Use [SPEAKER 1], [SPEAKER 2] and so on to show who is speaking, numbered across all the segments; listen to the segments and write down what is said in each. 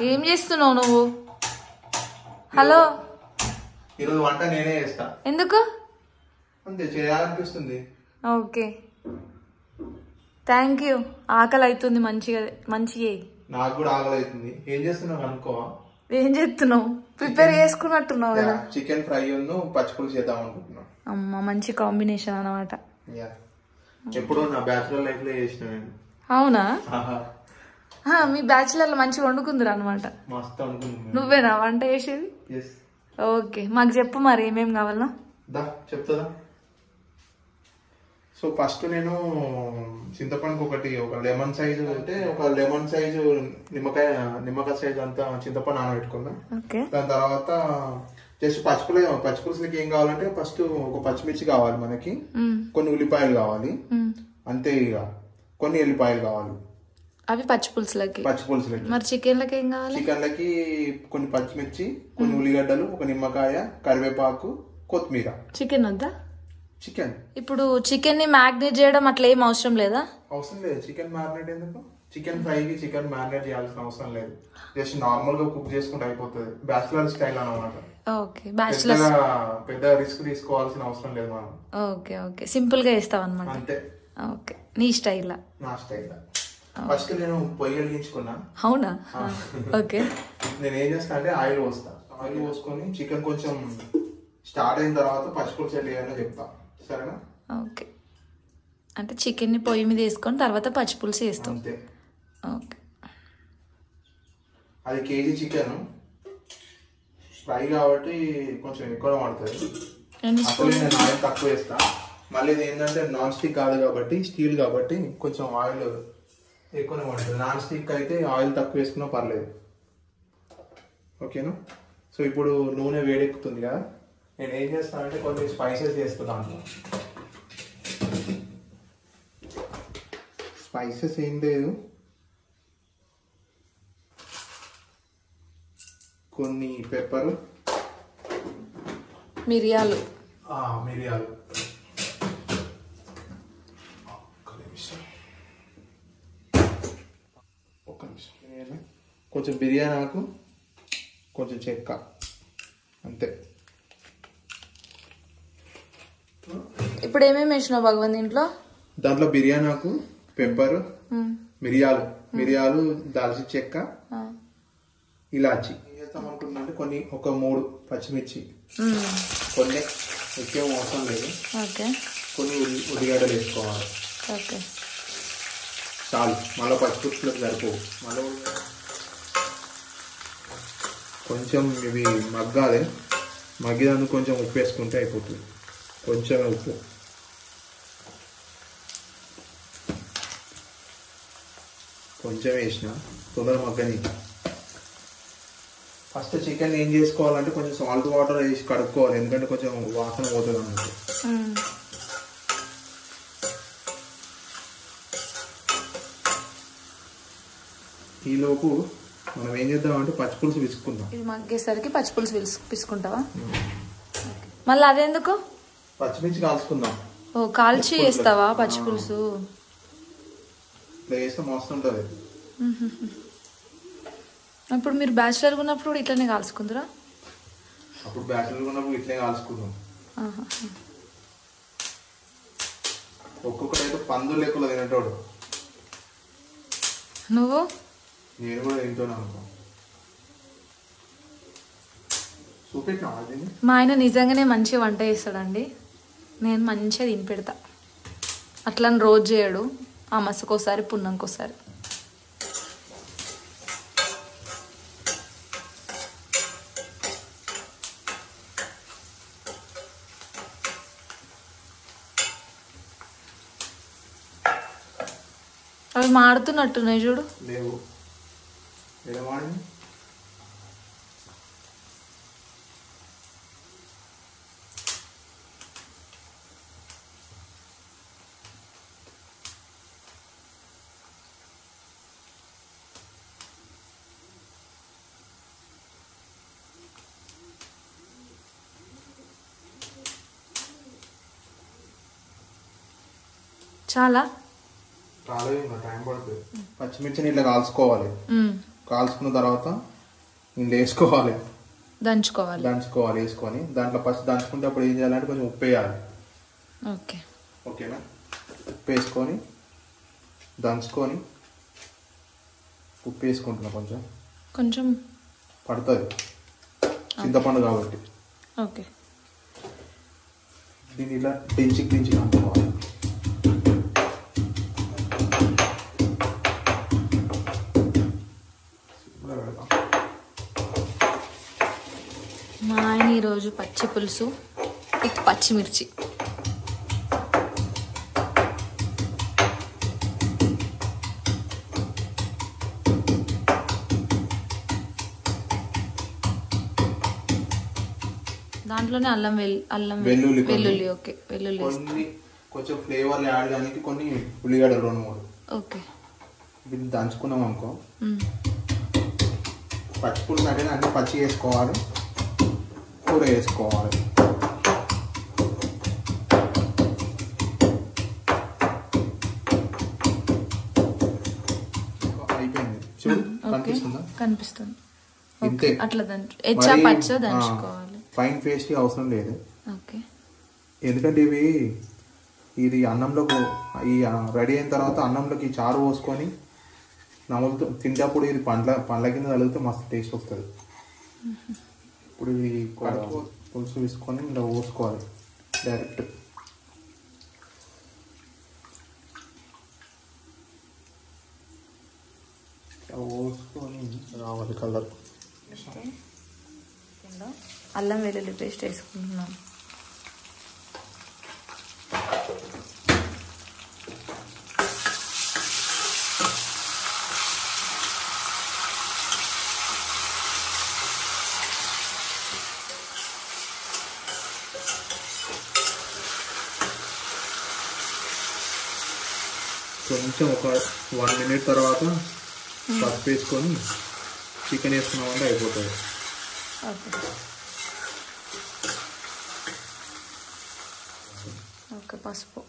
[SPEAKER 1] ఏం చేస్తున్నావు నువ్వు? హలో,
[SPEAKER 2] ఈరోజు వంట నేనే చేస్తా.
[SPEAKER 1] ఎందుకు?
[SPEAKER 2] అంతే, చేయాలనిపిస్తుంది.
[SPEAKER 1] Okay, thank you. ఆకలి అవుతుంది, మంచిగా మంచిగా.
[SPEAKER 2] నాకు కూడా ఆకలి అవుతుంది. ఏం చేస్తున్నావు అనుకోవా?
[SPEAKER 1] ఏం చేస్తున్నావు? ప్రిపేర్ చేసుకున్నట్టున్నావు కదా.
[SPEAKER 2] చికెన్ ఫ్రై పచ్చిపులుసు చేద్దాం అనుకుంటున్నా.
[SPEAKER 1] అమ్మ, మంచి కాంబినేషన్ అన్నమాట.
[SPEAKER 2] ఎప్పుడో నా బ్యాచులర్ లైఫ్ లో చేసిన నేను.
[SPEAKER 1] అవునా? మీ బ్యాచులర్ లో మంచిగా వండుకుందరు అనమాట.
[SPEAKER 2] మస్తు అనుకుంటున్నా.
[SPEAKER 1] నువ్వేనా వంట చేసేది? ఓకే, మాకు చెప్పు మరి ఏమేమి కావాలన్నా.
[SPEAKER 2] చెప్తుందా? సో ఫస్ట్ నేను చింతపండుకి ఒక లెమన్ సైజు అంటే ఒక లెమన్ సైజు నిమ్మకాయ సైజు అంతా చింతపండు నానబెట్టుకున్నా. దాని తర్వాత జస్ట్ పచ్చిపులుసులకి ఏం కావాలంటే ఫస్ట్ ఒక పచ్చిమిర్చి కావాలి మనకి, కొన్ని ఉల్లిపాయలు కావాలి, అంతే. ఇక కొన్ని ఎల్లిపాయలు కావాలి.
[SPEAKER 1] అవి పచ్చిపులుసులకి. మరి చికెన్ లకి ఏం కావాలి?
[SPEAKER 2] చికెన్ లకి కొన్ని పచ్చిమిర్చి, కొన్ని ఉల్లిగడ్డలు, ఒక నిమ్మకాయ, కరివేపాకు, కొత్తిమీర.
[SPEAKER 1] చికెన్ వద్దా?
[SPEAKER 2] చికెన్
[SPEAKER 1] ఇప్పుడు చికెన్ ని మ్యారినేట్ చేయడం అట్లా ఏం అవసరం లేదా?
[SPEAKER 2] అవసరం లేదు. చికెన్ మ్యారినేట్ ఎందుకు? చికెన్ ఫ్రైకి చికెన్ మ్యారినేట్ చేయాల్సిన అవసరం లేదు. జస్ట్ నార్మల్ గా కుక్ చేసుకుంటే అయిపోతుంది. బ్యాచిలర్ స్టైల్ అన్నమాట.
[SPEAKER 1] Okay, bachelor.
[SPEAKER 2] పెద్ద రిస్క్ తీసుకోవాల్సిన అవసరం లేదు మనం.
[SPEAKER 1] ఓకే ఓకే, సింపుల్ గా చేస్తావు అనమాట.
[SPEAKER 2] అంతే.
[SPEAKER 1] ఓకే, నీ స్టైల్.
[SPEAKER 2] నా స్టైల్. ఫస్ట్ నేను పొయ్యి వెలిగించుకున్నా.
[SPEAKER 1] అవునా? ఓకే.
[SPEAKER 2] నేను ఏం చేస్తా అంటే ఆయిల్ పోస్తా. ఆయిల్ పోసుకొని చికెన్ కొంచెం స్టార్ట్ అయిన తర్వాత పచ్చిపులుసు ఎట్లా చేయాలో చెప్తా, సరేనా?
[SPEAKER 1] ఓకే, అంటే చికెన్ ని పొయ్యి మీద వేసుకొని తర్వాత పచ్చిపులుసు వేస్తాం.
[SPEAKER 2] అంతే.
[SPEAKER 1] ఓకే.
[SPEAKER 2] అది కేజీ చికెన్ ఫ్రై కాబట్టి కొంచెం ఎక్కువ పడుతుంది. అప్పుడు నేను ఆయిల్ తక్కువ వేస్తా. మళ్ళీ ఇది ఏంటంటే నాన్ స్టిక్ కాదు కాబట్టి, స్టీల్ కాబట్టి కొంచెం ఆయిల్ ఎక్కువనే పడుతుంది. నాన్ స్టిక్ అయితే ఆయిల్ తక్కువ వేసుకున్నా పర్లేదు. ఓకేనా? సో ఇప్పుడు నూనె వేడెక్కుతుంది కదా, నేను ఏం చేస్తానంటే కొన్ని స్పైసెస్ చేస్తున్నాను. స్పైసెస్ ఏం లేదు, కొన్ని పెప్పర్, మిరియాలు. ఒక్క నిమిషం. కొంచెం బిర్యానీ ఆకు, కొంచెం చెక్క, అంతే.
[SPEAKER 1] ఇప్పుడు ఏమేమి వేసినావు భగవాన్ దీంట్లో?
[SPEAKER 2] దాంట్లో బిర్యానీ ఆకు, పెప్పర్, మిరియాలు, దాల్చిన చెక్క, ఇలాచి. ఏం చేస్తాం అనుకుంటున్నా అంటే ఒక 3 పచ్చిమిర్చి, కొన్ని ఎక్కువ అవసరం లేదు, కొన్ని ఉల్లిగడ్డలు వేసుకోవాలి. చాలు, మళ్ళీ పచ్చిపులుసులకు సరిపోవు. మళ్ళీ కొంచెం ఇవి మగ్గాలి. మగ్గినందుకు కొంచెం ఉప్పు వేసుకుంటే అయిపోతుంది. కొంచెం ఉప్పు, కొంచెం వేసిన తొందర మగ్గని. ఫస్ట్ చికెన్ ఏం చేసుకోవాలంటే కొంచెం సాల్ట్ వాటర్ వేసి కడుక్కోవాలి, ఎందుకంటే కొంచెం వాసన పోతుంది అన్నట్టు. ఈలోపు మనం ఏం చేద్దామంటే పచ్చిపులుసు పిసుకుందాం.
[SPEAKER 1] ఇది మగ్గేసరికి పచ్చిపులుసు పిసుకుంటావా? మళ్ళీ అదెందుకు?
[SPEAKER 2] పచ్చిమిర్చి కాల్చుకుందాం.
[SPEAKER 1] ఓ, కాల్చి వేస్తావా పచ్చిపులుసు?
[SPEAKER 2] ఇట్లా వేస్తే మస్తు ఉంటుంది.
[SPEAKER 1] ఇప్పుడు మీరు బ్యాచిలర్గా ఉన్నప్పుడు కూడా ఇట్లనే కాల్చుకుందరా?
[SPEAKER 2] అప్పుడు బ్యాచిలర్గా ఉన్నప్పుడు ఇట్లనే కాల్చుకుందాం. ఒక్కొక్కడైతే పందులు లెక్కలో తినేటోడు.
[SPEAKER 1] నువ్వు?
[SPEAKER 2] నేను కూడా తింటాను అనుకో. చూపెట్టినా అది.
[SPEAKER 1] మా ఆయన నిజంగానే మంచిగా వంట చేస్తాడండి. నేను మంచిగా తిని పెడతా. అట్లని రోజు చేయడు, అమాసకోసారి పున్నంకోసారి. అవి మాడుతున్నట్టున్నాయి చూడు.
[SPEAKER 2] లేవు, ఎలా మాడింది?
[SPEAKER 1] చాలా
[SPEAKER 2] కాలేదు, ఇంకా టైం పడుతుంది. పచ్చిమిర్చిని ఇట్లా కాల్చుకోవాలి. కాల్చుకున్న తర్వాత ఇందులో వేసుకోవాలి,
[SPEAKER 1] దంచుకోవాలి.
[SPEAKER 2] వేసుకొని దాంట్లో ఫస్ట్ దంచుకుంటే అప్పుడు ఏం చేయాలంటే కొంచెం ఉప్పు వేయాలి. ఓకేనా, ఉప్పు వేసుకొని దంచుకొని ఉప్పు వేసుకుంటున్నా, కొంచెం పడుతుంది చింతపండు కాబట్టి.
[SPEAKER 1] ఓకే,
[SPEAKER 2] దీన్ని ఇలా దించి అనుకోవాలి.
[SPEAKER 1] మా ఆయన ఈరోజు పచ్చి పులుసు విత్ పచ్చిమిర్చి. దాంట్లోనే వెల్లుల్లి. ఓకే, వెల్లుల్లి
[SPEAKER 2] కొంచెం ఫ్లేవర్ యాడ్ చేయడానికి కొన్ని ఉల్లిగడ్డలు 2-3.
[SPEAKER 1] ఓకే,
[SPEAKER 2] దీన్ని దంచుకున్నాం అనుకో. పచ్చి పులుసు అంటే అన్ని పచ్చి వేసుకోవాలి, కూర వేసుకోవాలి. అయిపోయింది, చూడు
[SPEAKER 1] కనిపిస్తుంది.
[SPEAKER 2] ఇంతే,
[SPEAKER 1] అట్లా దంచుకోవాలి.
[SPEAKER 2] ఫైన్ పేస్ట్ అవసరం లేదు.
[SPEAKER 1] ఓకే,
[SPEAKER 2] ఎందుకంటే ఇది అన్నంలోకి రెడీ అయిన తర్వాత అన్నంలోకి చారు పోసుకొని నములుతూ తింటప్పుడు ఇది పండ్ల కింద తగిలితే మస్తు టేస్ట్ వస్తుంది. ఇప్పుడు ఇది పులుసు వేసుకొని ఇలా పోసుకోవాలి డైరెక్ట్. పోసుకొని రావాలి కలర్.
[SPEAKER 1] అల్లం వెల్లుల్లి పేస్ట్ వేసుకుంటున్నాం.
[SPEAKER 2] కొంచెం ఒక 1 minute తర్వాత పసుపు వేసుకొని చికెన్ వేసుకున్నామంటే అయిపోతుంది.
[SPEAKER 1] ఓకే, పసుపు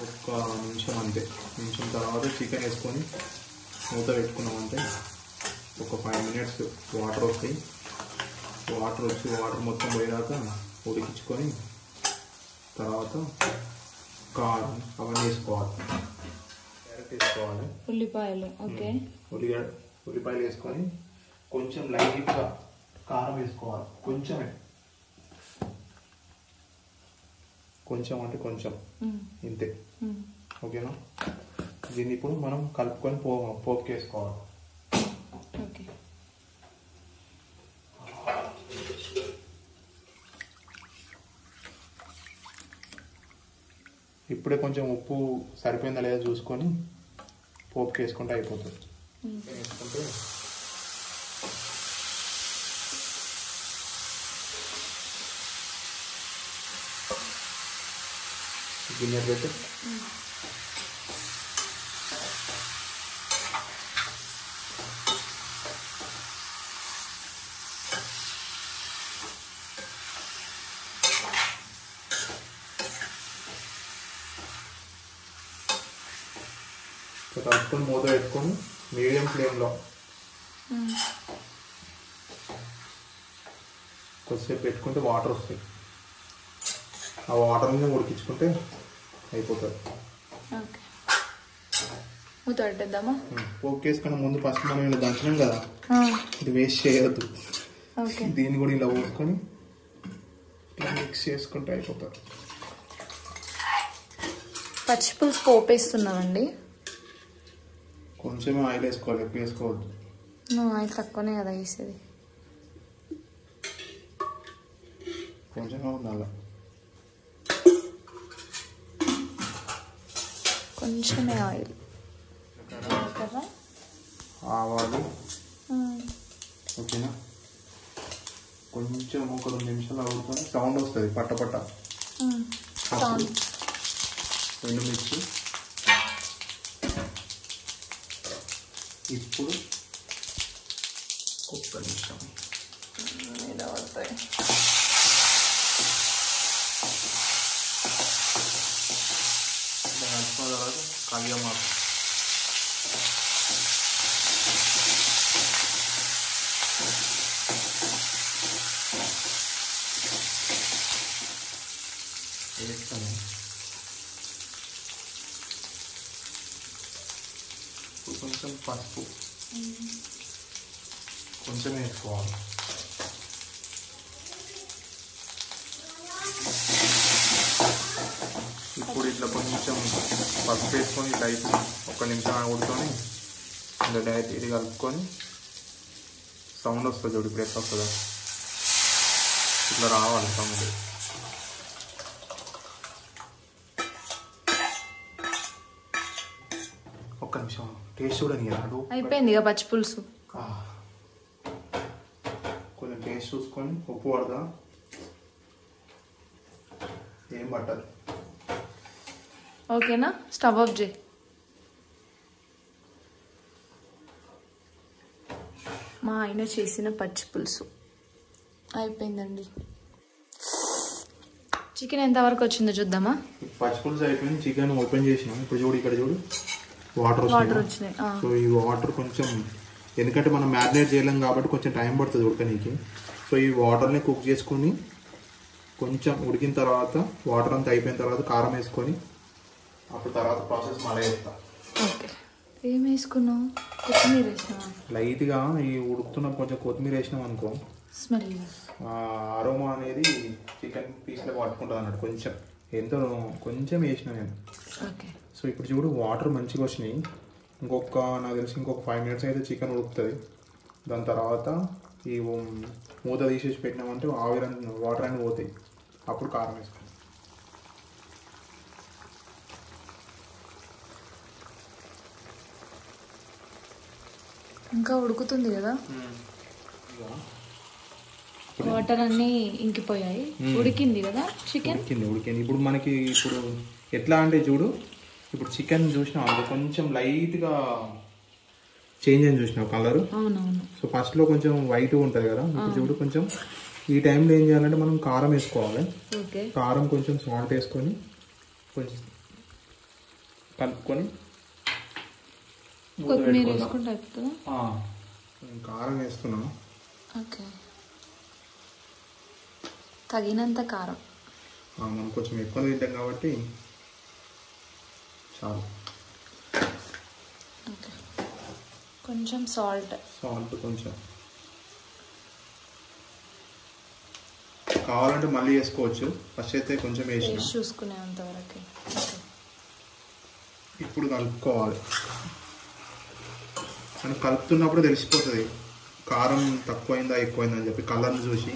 [SPEAKER 2] ఒక నిమిషం అంతే. నిమిషం తర్వాత చికెన్ వేసుకొని మూత పెట్టుకున్నామంటే ఒక 5 minutes వాటర్ వస్తాయి. వాటర్ మొత్తం పోయాక ఉడికించుకొని తర్వాత కారం అవన్నీ వేసుకోవాలి. క్యారెట్ వేసుకోవాలి,
[SPEAKER 1] ఉల్లిపాయలు. ఓకే,
[SPEAKER 2] ఉల్లిపాయలు వేసుకొని కొంచెం లైట్గా కారం వేసుకోవాలి. కొంచెం అంటే కొంచెం ఇంతే. ఓకేనా, దీన్ని ఇప్పుడు మనం కలుపుకొని పోపుకి వేసుకోవాలి.
[SPEAKER 1] ఓకే,
[SPEAKER 2] ఇప్పుడే కొంచెం ఉప్పు సరిపోయిందా లేదా చూసుకొని పోపుకి వేసుకుంటే అయిపోతుంది. వేసుకుంటే గిన్నె పెట్టి కలుపుకొని మూత పెట్టుకొని మీడియం ఫ్లేమ్లో కొద్దిసేపు పెట్టుకుంటే వాటర్ వస్తాయి. ఆ వాటర్ మీద ఉడికించుకుంటే అయిపోతుంది.
[SPEAKER 1] మూత పెట్టేద్దామా?
[SPEAKER 2] పోపు వేసుకున్న ముందు ఫస్ట్ మనం ఇలా దంచినాం కదా, ఇది వేస్ట్ చేయొద్దు. దీన్ని కూడా ఇలా పోసుకొని ఇలా మిక్స్ చేసుకుంటే అయిపోతుంది.
[SPEAKER 1] పచ్చి పులుసు పోపు వేస్తున్నామండి.
[SPEAKER 2] కొంచెం ఆయిల్ వేసుకోవాలి, ఎక్కువ వేసుకోవద్దు.
[SPEAKER 1] ఆయిల్ తక్కువనే కదా వేసేది,
[SPEAKER 2] కొంచెంగా ఉండాలి.
[SPEAKER 1] కొంచెమే ఆయిల్,
[SPEAKER 2] ఆవాలు. ఓకేనా, కొంచెం ఒక 2 నిమిషాలు అవుతుంది. సౌండ్ వస్తుంది పట్ట. ఎండుమిర్చి. ఇప్పుడు ఒక్క నిమిషం
[SPEAKER 1] ఇలా పడతాయి.
[SPEAKER 2] కళ్యామాకు వేస్తాను. కొంచెం పసుపు కొంచెం వేసుకోవాలి. ఇప్పుడు ఇట్లా కొంచెం పసుపు వేసుకొని ఇట్లా అయిపోయి 1 నిమిషం ఉడుకొని ఇలా డైరెక్ట్ ఇది కలుపుకొని సౌండ్ వస్తుంది చూడు. ఇప్పుడు ఎట్లా వస్తుందా ఇట్లా రావాలి సౌండ్. ఒక్క నిమిషం టేస్ట్ చూడని రాడు.
[SPEAKER 1] అయిపోయింది ఇక పచ్చి పులుసు.
[SPEAKER 2] కొంచెం టేస్ట్ చూసుకొని ఉప్పు పడదా ఏం పట్టదు.
[SPEAKER 1] ఓకేనా, స్టవ్ ఆఫ్ చేయి. మా ఆయన చేసిన పచ్చి పులుసు అయిపోయిందండి. చికెన్ ఎంతవరకు వచ్చిందో చూద్దామా.
[SPEAKER 2] పచ్చి పులుసు అయిపోయింది. చికెన్ ఓపెన్ చేసినాం. ఇప్పుడు చూడు, ఇక్కడ చూడు వాటర్ వచ్చినాయి. సో ఈ వాటర్ కొంచెం, ఎందుకంటే మనం మ్యారినేట్ చేయలేం కాబట్టి కొంచెం టైం పడుతుంది ఉడకనీకి. సో ఈ వాటర్ని కుక్ చేసుకొని కొంచెం ఉడికిన తర్వాత వాటర్ అంతా అయిపోయిన తర్వాత కారం వేసుకొని అప్పుడు తర్వాత ప్రాసెస్ మళ్ళీ చేస్తా.
[SPEAKER 1] ఓకే, ఏం వేసుకున్నావు? కొత్తిమీర వేసినావా?
[SPEAKER 2] లైట్గా ఈ ఉడుకుతున్న కొంచెం కొత్తిమీర వేసినాం అనుకో,
[SPEAKER 1] స్మెల్
[SPEAKER 2] అరోమా అనేది చికెన్ పీస్లో పట్టుకుంటుంది అన్నట్టు. కొంచెం ఎంతో కొంచెం వేసిన నేను.
[SPEAKER 1] ఓకే.
[SPEAKER 2] సో ఇప్పుడు చూడు వాటర్ మంచిగా వచ్చినాయి. నాకు తెలిసి ఇంకొక 5 minutes అయితే చికెన్ ఉడుకుతుంది. దాని తర్వాత ఈ మూత తీసేసి పెట్టినామంటే వాటర్ అన్నీ పోతాయి. అప్పుడు కారం వేసుకోండి.
[SPEAKER 1] ఇంకా ఉడుకుతుంది కదా, వాటర్ అన్నీ ఇంకిపోయాయి. ఉడికింది కదా చికెన్.
[SPEAKER 2] ఉడికింది. ఇప్పుడు మనకి ఇప్పుడు ఎట్లా అంటే చూడు, ఇప్పుడు చికెన్ చూసినా అది కొంచెం లైట్గా చేంజ్ అని చూసినావు కలర్.
[SPEAKER 1] అవునవును.
[SPEAKER 2] సో ఫస్ట్లో కొంచెం వైట్ ఉంటుంది కదా, ఇప్పుడు చూడు కొంచెం. ఈ టైంలో ఏం చేయాలంటే మనం కారం వేసుకోవాలి.
[SPEAKER 1] ఓకే.
[SPEAKER 2] కారం కొంచెం సాల్ట్ వేసుకొని కొంచెం కలుపుకొని
[SPEAKER 1] కొత్తిమీర వేసుకుంటే అయిపోతుందా?
[SPEAKER 2] కారం వేస్తున్నాను.
[SPEAKER 1] ఓకే, తగినంత కారం.
[SPEAKER 2] మనం కొంచెం ఎక్కువ తింటాం కాబట్టి చాలు.
[SPEAKER 1] ఓకే, కొంచెం సాల్ట్
[SPEAKER 2] కొంచెం కావాలంటే మళ్ళీ వేసుకోవచ్చు. ఫస్ట్ అయితే కొంచెం వేసి
[SPEAKER 1] చూసుకునేంత వరకు.
[SPEAKER 2] ఇప్పుడు కలుపుకోవాలి. మనం కలుపుతున్నప్పుడు తెలిసిపోతుంది కారం తక్కువైందా ఎక్కువైందా అని చెప్పి కలర్ని చూసి.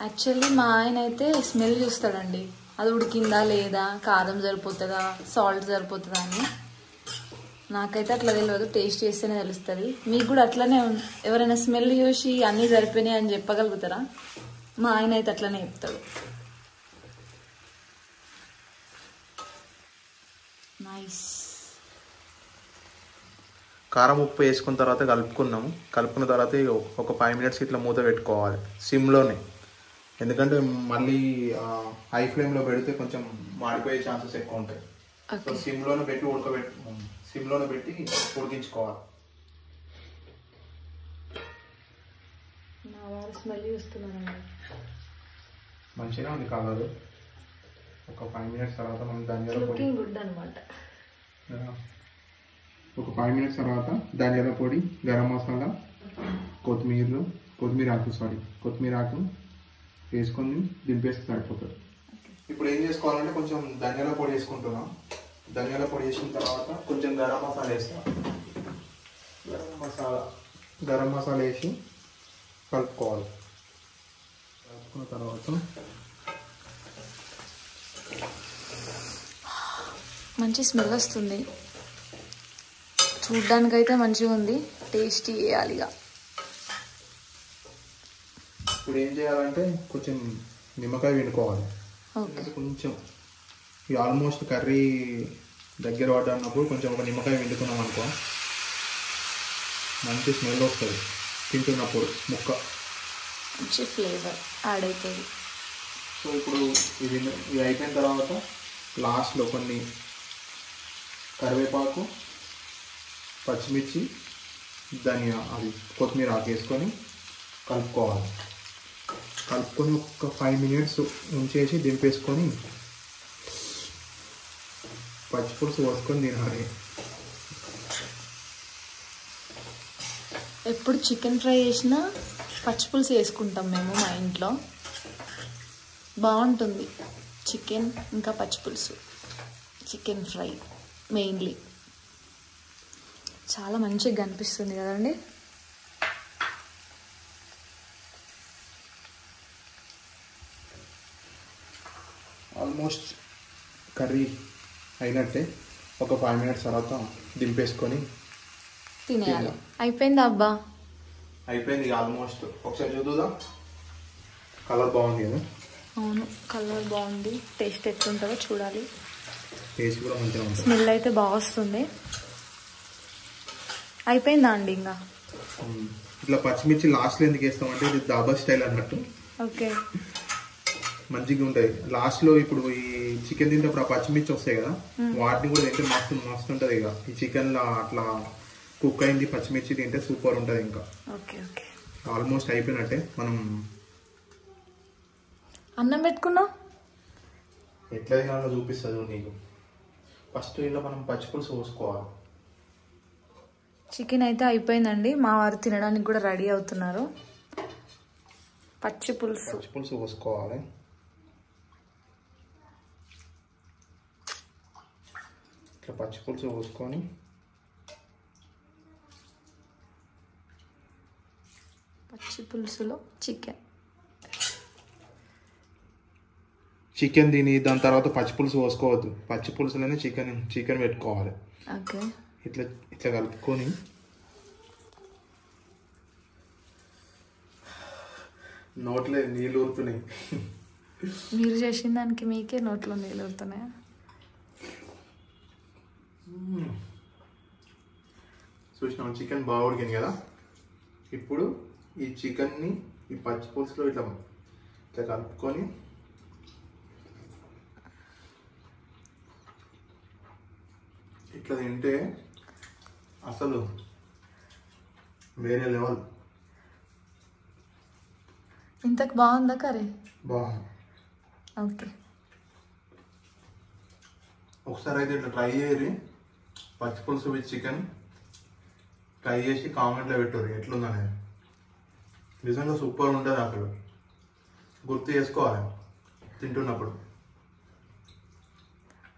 [SPEAKER 1] యాక్చువల్లీ మా ఆయన అయితే స్మెల్ చూస్తాడండి, అది ఉడికిందా లేదా, కారం సరిపోతుందా, సాల్ట్ సరిపోతుందా అని. నాకైతే అట్లా తెలియదు, టేస్ట్ చేస్తేనే తెలుస్తుంది. మీకు కూడా అట్లనే ఎవరైనా స్మెల్ చూసి అన్నీ సరిపోయినాయి అని చెప్పగలుగుతారా? మా ఆయన అయితే అట్లనే చెప్తాడు. నైస్.
[SPEAKER 2] కారం ఉప్పు వేసుకున్న తర్వాత కలుపుకున్నాము. కలుపుకున్న తర్వాత ఒక 5 minutes ఇట్లా మూత పెట్టుకోవాలి సిమ్లోనే. ఎందుకంటే మళ్ళీ హై ఫ్లేమ్లో పెడితే కొంచెం మాడిపోయే ఛాన్సెస్ ఎక్కువ ఉంటాయి. సో సిమ్లోనే పెట్టి సిమ్లోనే పెట్టి ఉడికించుకోవాలి.
[SPEAKER 1] స్మెల్ చూస్తున్నానండి,
[SPEAKER 2] మంచిగా ఉంది కలర్. ఒక 5 minutes తర్వాత మనం ధనియాల పొడి
[SPEAKER 1] గుడ్ అనమాట.
[SPEAKER 2] ఒక 5 minutes తర్వాత ధనియాల పొడి, గరం మసాలా, కొత్తిమీర ఆకు వేసుకొని దింపేస్తే సరిపోతుంది. ఇప్పుడు ఏం చేసుకోవాలంటే కొంచెం ధనియాల పొడి వేసుకుంటున్నాం. ధనియాల పొడి వేసిన తర్వాత కొంచెం గరం మసాలా వేస్తాం. గరం మసాలా వేసి కలుపుకోవాలి. కలుపుకున్న తర్వాత
[SPEAKER 1] మంచి స్మెల్ వస్తుంది, చూడ్డానికైతే మంచిగా ఉంది. టేస్టీ చేయాలిగా.
[SPEAKER 2] ఇప్పుడు ఏం చేయాలంటే కొంచెం నిమ్మకాయ పిండుకోవాలి. కొంచెం ఆల్మోస్ట్ కర్రీ దగ్గర పడ్డప్పుడు కొంచెం ఒక నిమ్మకాయ పిండుకున్నాం అనుకో, మంచి స్మెల్ వస్తుంది తింటున్నప్పుడు. ముక్క
[SPEAKER 1] మంచి ఫ్లేవర్ యాడ్ అవుతుంది.
[SPEAKER 2] సో ఇప్పుడు ఇది అయిపోయిన తర్వాత లాస్ట్లో కొన్ని కరివేపాకు, పచ్చిమిర్చి, కొత్తిమీర ఆకు వేసుకొని కలుపుకోవాలి. కలుపుకొని ఒక 5 minutes ఉంచేసి దింపేసుకొని పచ్చిపులుసు పోసుకొని తినాలి.
[SPEAKER 1] ఎప్పుడు చికెన్ ఫ్రై చేసినా పచ్చిపులుసు వేసుకుంటాం మేము మా ఇంట్లో. బాగుంటుంది చికెన్ ఇంకా పచ్చిపులుసు. చికెన్ ఫ్రై మెయిన్లీ చాలా మంచిగా అనిపిస్తుంది కదండి.
[SPEAKER 2] ఆల్మోస్ట్ కర్రీ అయినట్టే. ఒక 5 minutes తర్వాత దింపేసుకొని
[SPEAKER 1] తినేయాలి. అయిపోయింది అబ్బా,
[SPEAKER 2] అయిపోయింది ఆల్మోస్ట్. ఒకసారి చూద్దాం. కలర్ బాగుంది కదా?
[SPEAKER 1] అవును, కలర్ బాగుంది. టేస్ట్ ఎట్లుంటుందో చూడాలి.
[SPEAKER 2] టేస్ట్ కూడా మంచిగా ఉంటుంది.
[SPEAKER 1] స్మెల్ అయితే బాగా వస్తుంది. అయిపోయిందా అండి? ఇంకా
[SPEAKER 2] ఇట్లా పచ్చిమిర్చి లాస్ట్లో ఎందుకు వేస్తామంటే ఇది దాబా స్టైల్ అన్నట్టు.
[SPEAKER 1] ఓకే,
[SPEAKER 2] మంచిగా ఉంటాయి లాస్ట్లో. ఇప్పుడు ఈ చికెన్ తింటప్పుడు ఆ పచ్చిమిర్చి వస్తాయి కదా, వాటిని కూడా తింటే మస్తు మస్తు ఉంటుంది. ఇక ఈ చికెన్లో అట్లా కుక్ అయింది పచ్చిమిర్చి తింటే సూపర్ ఉంటుంది. ఇంకా
[SPEAKER 1] ఓకే ఓకే,
[SPEAKER 2] ఆల్మోస్ట్ అయిపోయినట్టే. మనం
[SPEAKER 1] అన్నం పెట్టుకున్నాం.
[SPEAKER 2] ఎట్లా తినాలో చూపిస్తుంది నీకు. ఫస్ట్ ఇలా మనం పచ్చిపులుసు పోసుకోవాలి.
[SPEAKER 1] చికెన్ అయితే అయిపోయిందండి. మా వారు తినడానికి కూడా రెడీ అవుతున్నారు. పచ్చిపులుసు
[SPEAKER 2] పోసుకోవాలి. ఇట్లా పచ్చిపులుసు పోసుకొని
[SPEAKER 1] పచ్చిపులుసులో
[SPEAKER 2] చికెన్ తిని దాని తర్వాత పచ్చిపులుసు పోసుకోవద్దు. పచ్చిపులుసులోనే చికెన్ పెట్టుకోవాలి.
[SPEAKER 1] ఓకే,
[SPEAKER 2] ఇట్లా ఇట్లా కలుపుకొని నోట్లో నీళ్ళు ఊరుతున్నాయి.
[SPEAKER 1] మీరు చేసిన దానికి మీకే నోట్లో నీళ్ళు ఊరుతున్నాయా?
[SPEAKER 2] చూసినాం చికెన్ బాగా ఉడికింది కదా. ఇప్పుడు ఈ చికెన్ని ఈ పచ్చిపులుసులో ఇట్లా ఇట్లా కలుపుకొని ఇట్లా తింటే అసలు వేరే లెవెల్.
[SPEAKER 1] ఇంతకు బాగుందా కర్రీ?
[SPEAKER 2] బాగుంది.
[SPEAKER 1] ఓకే,
[SPEAKER 2] ఒకసారి అయితే ఇట్లా ట్రై చేయరు. పచ్చిపులుసు విత్ చికెన్ ట్రై చేసి కామెంట్లో పెట్టారు ఎట్లుందనేది. నిజంగా సూపర్ ఉంటుంది. అసలు గుర్తు చేసుకోవాలి తింటున్నప్పుడు.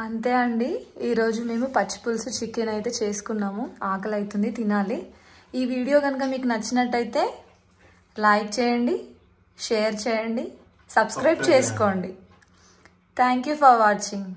[SPEAKER 1] అంతే అండి. ఈరోజు మేము పచ్చిపులుసు చికెన్ అయితే చేసుకున్నాము. ఆకలి అవుతుంది, తినాలి. ఈ వీడియో కనుక మీకు నచ్చినట్టయితే లైక్ చేయండి, షేర్ చేయండి, సబ్స్క్రైబ్ చేసుకోండి. Thank you for watching.